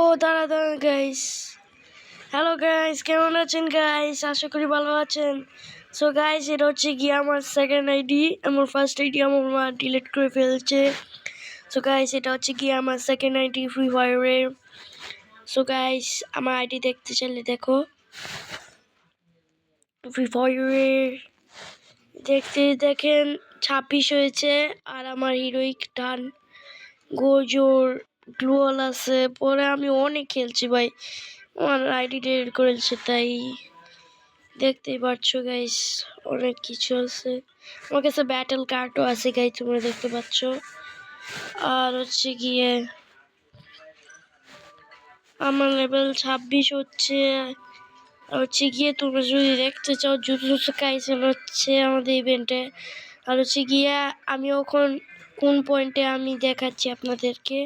ও দাঁড়া guys. Hello guys, কেমন আছেন গাইস? আশা করি ভালো আছেন। সো গাইস, এটা হচ্ছে গিয়ে আমার সেকেন্ড আইডি। আমার ফার্স্ট আইডি আমার মা ডিলিট করে ফেলছে। সো গাইস, এটা হচ্ছে গিয়ে আমার সেকেন্ড আইডি ফ্রি ফায়ারের। সো গাইস, আমার আইডি দেখতে চাইলে দেখো, ফ্রি ফায়ারের দেখেন 26 হয়েছে। আর আমার হিরোইক ডান গোজোর গ্লুয়াল আছে। পরে আমি অনেক খেলছি ভাই, আমার আইডি ডিলিট করেছে, তাই দেখতেই পাচ্ছ গাইস অনেক কিছু আছে। আমার কাছে ব্যাটেল কার্ডও আছে গাইস, তোমরা দেখতে পাচ্ছ। আর হচ্ছে গিয়ে আমার লেভেল 26 হচ্ছে। হচ্ছে গিয়ে তোমরা যদি দেখতে চাও জুজুৎসু কাইসেন হচ্ছে আমাদের ইভেন্টে। আর হচ্ছে গিয়ে আমি এখন কোন পয়েন্টে আমি দেখাচ্ছি আপনাদেরকে।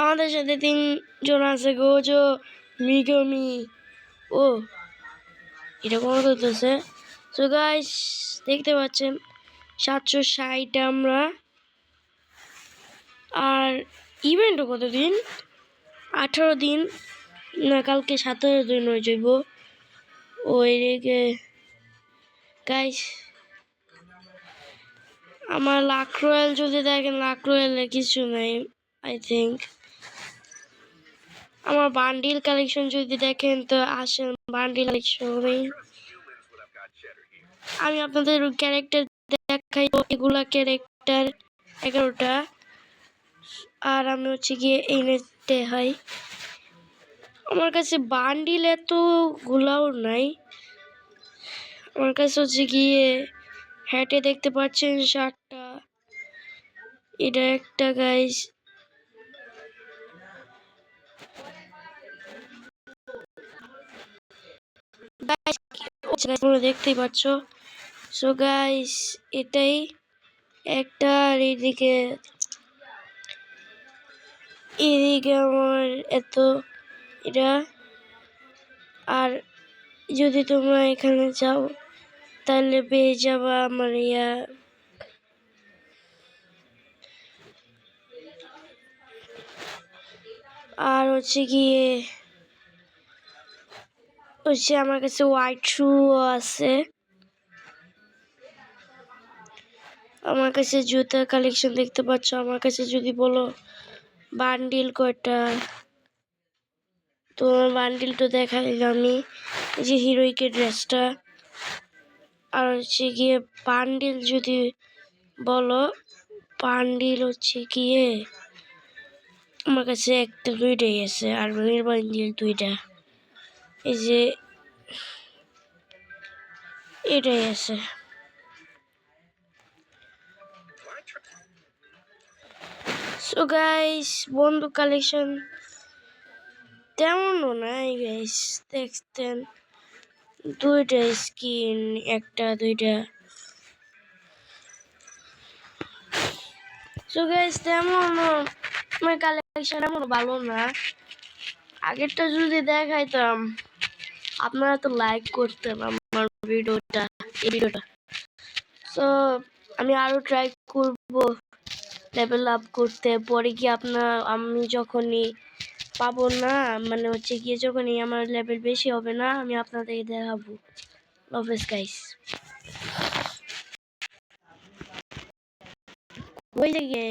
আমাদের সাথে 3 জন আছে, গোজো, মিগমি, ও এটা কোনো করতেছে। সো গাইস, দেখতে পাচ্ছেন 760 আমরা। আর ইভেন্টও কতদিন, 18 দিন না, কালকে 17 দিন হয়ে যাইব। ওইদিকে গাইস আমার লাক রয়্যাল যদি দেখেন, লাক রয়্যালে কিছু নাই আই থিঙ্ক। আমার বান্ডিল কালেকশন যদি দেখেন তো আসেন বান্ডিল কালেকশন। আমি আপনাদের ক্যারেক্টার দেখাই, এগুলা ক্যারেক্টার 11টা। আর আমি হচ্ছে গিয়ে এই নেটে হয়। আমার কাছে বান্ডিল এতগুলাও নাই। আমার কাছে হচ্ছে গিয়ে হ্যাটে দেখতে পাচ্ছেন 7টা, এটা একটা গাইস। তোমরা দেখতেই পাচ্ছ। সো গাইস, এটাই একটা। আর এদিকে আমার এত এটা। আর যদি তোমরা এখানে যাও তাহলে পেয়ে যাবা আমার ইয়া। আর হচ্ছে গিয়ে আমার কাছে হোয়াইট শু আছে। আমার কাছে জুতার কালেকশন দেখতে পাচ্ছ। আমার কাছে যদি বলো বান্ডিল কয়টা, তোমার বান্ডিল তো দেখাই আমি, যে হিরোইকের ড্রেসটা। আর হচ্ছে গিয়ে বান্ডিল যদি বলো, বান্ডিল হচ্ছে গিয়ে আমার কাছে একটা 2টাই আছে। আর রঙের বান্ডিল 2টা, এই যে এটাই আছে। সো গাইস, বন্ধু কালেকশন তেমনও নাই গাইস, দেখতেন 2টা স্কিন, একটা 2টা। সো গাইস, তেমনও আমার কালেকশন এমন ভালো না। আগেরটা যদি দেখাইতাম আপনারা তো লাইক করতেন আমার ভিডিওটা, এই ভিডিওটা। সো আমি আরো ট্রাই করব লেভেল আপ করতে। পরে কি আমি যখনই পাবো না, মানে হচ্ছে গিয়ে যখনই আমার লেভেল বেশি হবে না, আমি আপনাদেরকে দেখাবো। Love you guys. ওই যে